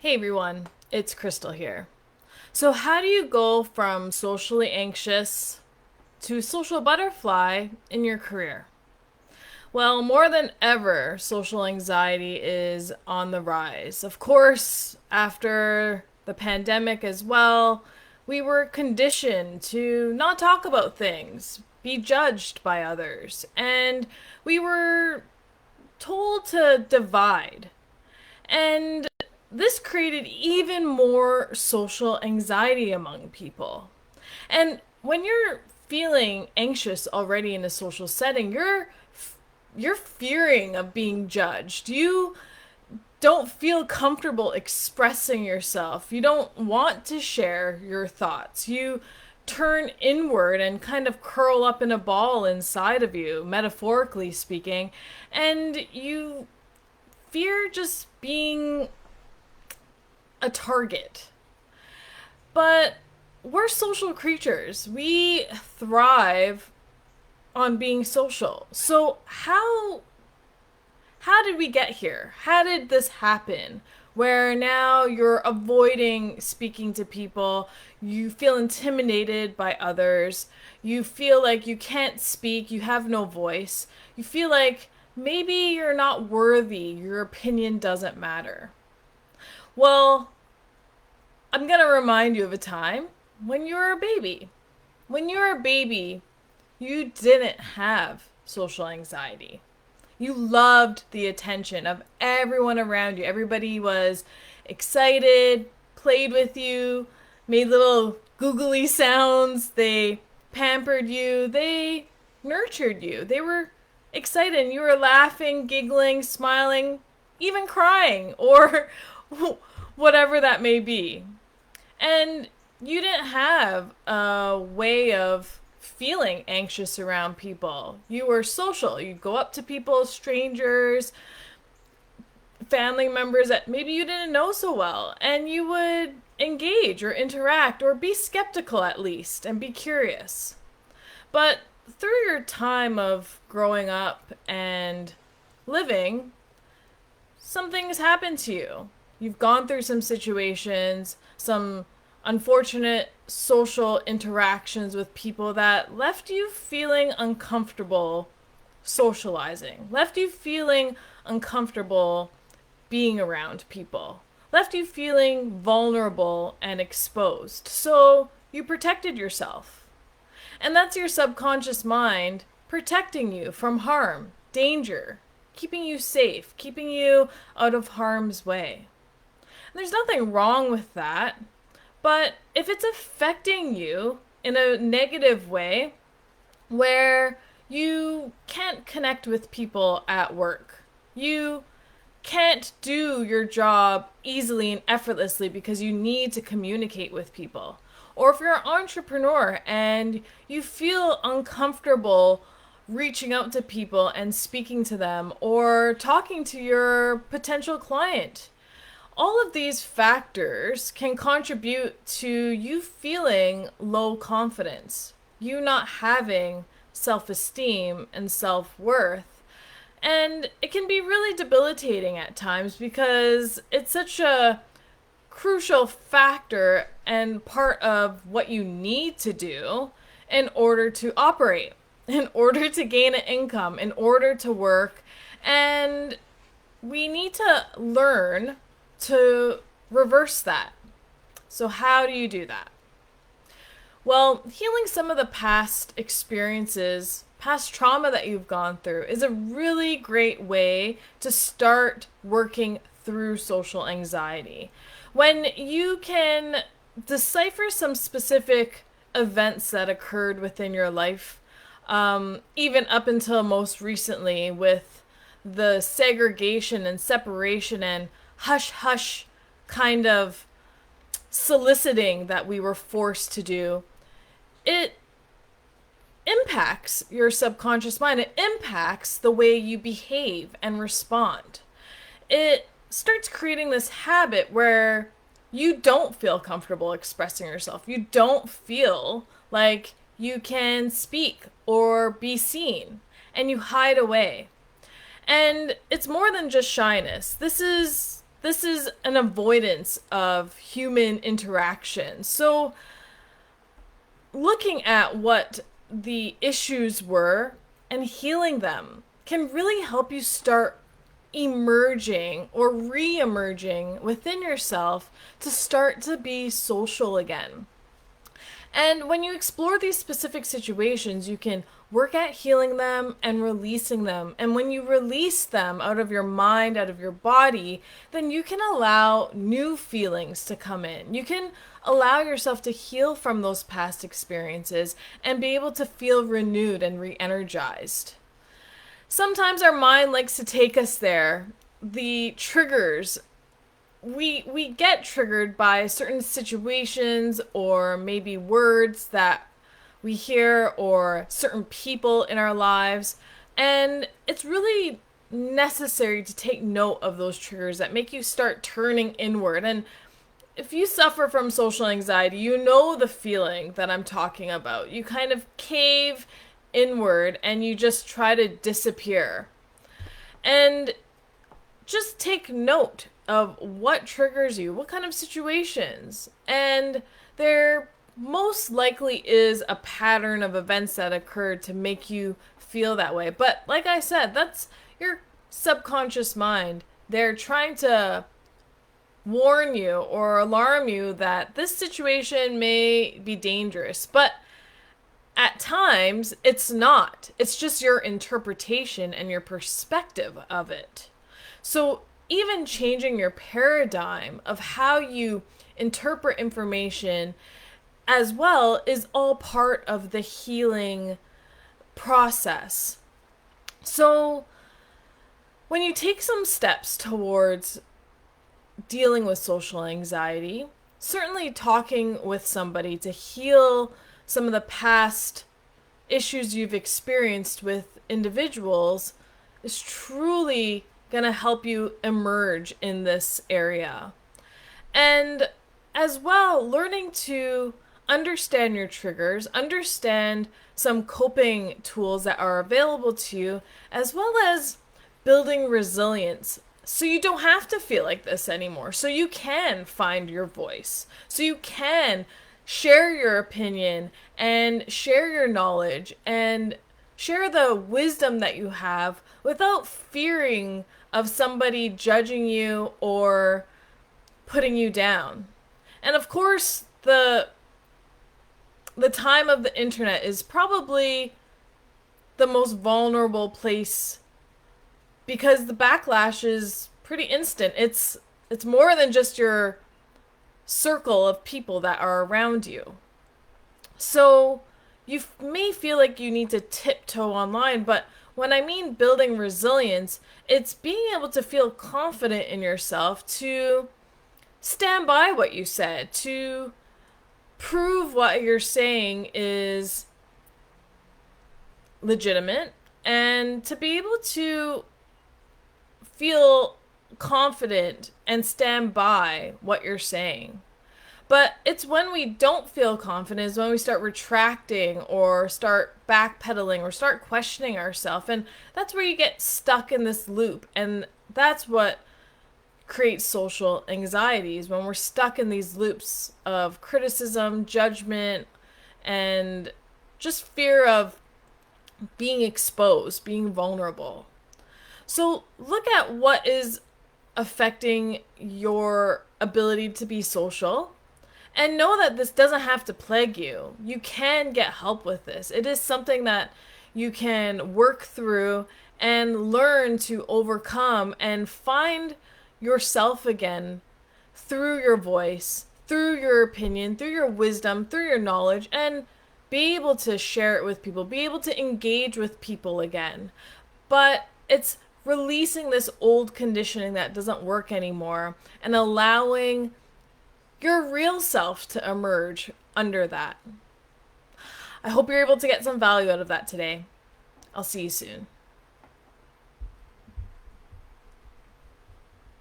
Hey everyone, it's Crystal here. So, how do you go from socially anxious to social butterfly in your career? Well, more than ever, social anxiety is on the rise. Of course, after the pandemic as well, we were conditioned to not talk about things, be judged by others, and we were told to divide. And this created even more social anxiety among people. And when you're feeling anxious already in a social setting, you're fearing of being judged. You don't feel comfortable expressing yourself. You don't want to share your thoughts. You turn inward and kind of curl up in a ball inside of you, metaphorically speaking, and you fear just being a target. But we're social creatures. We thrive on being social. So how did we get here? How did this happen? Where now you're avoiding speaking to people, you feel intimidated by others, you feel like you can't speak, you have no voice, you feel like maybe you're not worthy, your opinion doesn't matter. Well, I'm going to remind you of a time when you were a baby. When you were a baby, you didn't have social anxiety. You loved the attention of everyone around you. Everybody was excited, played with you, made little googly sounds. They pampered you. They nurtured you. They were excited. And you were laughing, giggling, smiling, even crying, or whatever that may be. And you didn't have a way of feeling anxious around people. You were social. You'd go up to people, strangers, family members that maybe you didn't know so well, and you would engage or interact or be skeptical at least and be curious. But through your time of growing up and living, something has happened to you. You've gone through some situations, some unfortunate social interactions with people that left you feeling uncomfortable socializing, left you feeling uncomfortable being around people, left you feeling vulnerable and exposed. So you protected yourself. And that's your subconscious mind protecting you from harm, danger, keeping you safe, keeping you out of harm's way. And there's nothing wrong with that. But if it's affecting you in a negative way, where you can't connect with people at work, you can't do your job easily and effortlessly because you need to communicate with people, or if you're an entrepreneur and you feel uncomfortable reaching out to people and speaking to them or talking to your potential client, all of these factors can contribute to you feeling low confidence, you not having self esteem and self worth. And it can be really debilitating at times because it's such a crucial factor and part of what you need to do in order to operate, in order to gain an income, in order to work. And we need to learn to reverse that. So, how do you do that? Well, healing some of the past experiences, past trauma that you've gone through, is a really great way to start working through social anxiety. When you can decipher some specific events that occurred within your life, even up until most recently with the segregation and separation and hush hush kind of soliciting that we were forced to do, it impacts your subconscious mind. It impacts the way you behave and respond. It starts creating this habit where you don't feel comfortable expressing yourself. You don't feel like you can speak or be seen, and you hide away. And it's more than just shyness. this is an avoidance of human interaction. So, looking at what the issues were and healing them can really help you start emerging or re emerging within yourself to start to be social again. And when you explore these specific situations, you can work at healing them and releasing them. And when you release them out of your mind, out of your body, then you can allow new feelings to come in. You can allow yourself to heal from those past experiences and be able to feel renewed and re energized. Sometimes our mind likes to take us there. The triggers, we get triggered by certain situations or maybe words that we hear or certain people in our lives, and it's really necessary to take note of those triggers that make you start turning inward. And if you suffer from social anxiety, you know the feeling that I'm talking about. You kind of cave inward and you just try to disappear. And just take note of what triggers you, what kind of situations. And there most likely is a pattern of events that occurred to make you feel that way. But like I said, that's your subconscious mind. They're trying to warn you or alarm you that this situation may be dangerous. But at times, it's not. It's just your interpretation and your perspective of it. So even changing your paradigm of how you interpret information as well is all part of the healing process. So when you take some steps towards dealing with social anxiety, certainly talking with somebody to heal some of the past issues you've experienced with individuals is truly going to help you emerge in this area. And as well, learning to understand your triggers, understand some coping tools that are available to you, as well as building resilience so you don't have to feel like this anymore. So you can find your voice. So you can share your opinion and share your knowledge and share the wisdom that you have without fearing of somebody judging you or putting you down. And of course, the time of the internet is probably the most vulnerable place because the backlash is pretty instant. It's more than just your circle of people that are around you. So you may feel like you need to tiptoe online, but when I mean building resilience, it's being able to feel confident in yourself to stand by what you said, to prove what you're saying is legitimate, and to be able to feel confident and stand by what you're saying. But it's when we don't feel confident is when we start retracting or start backpedaling or start questioning ourselves. And that's where you get stuck in this loop. And that's what creates social anxieties, when we're stuck in these loops of criticism, judgment, and just fear of being exposed, being vulnerable. So look at what is affecting your ability to be social and know that this doesn't have to plague you. You can get help with this. It is something that you can work through and learn to overcome and find yourself again through your voice, through your opinion, through your wisdom, through your knowledge, and be able to share it with people, be able to engage with people again. But it's releasing this old conditioning that doesn't work anymore and allowing your real self to emerge under that. I hope you're able to get some value out of that today. I'll see you soon.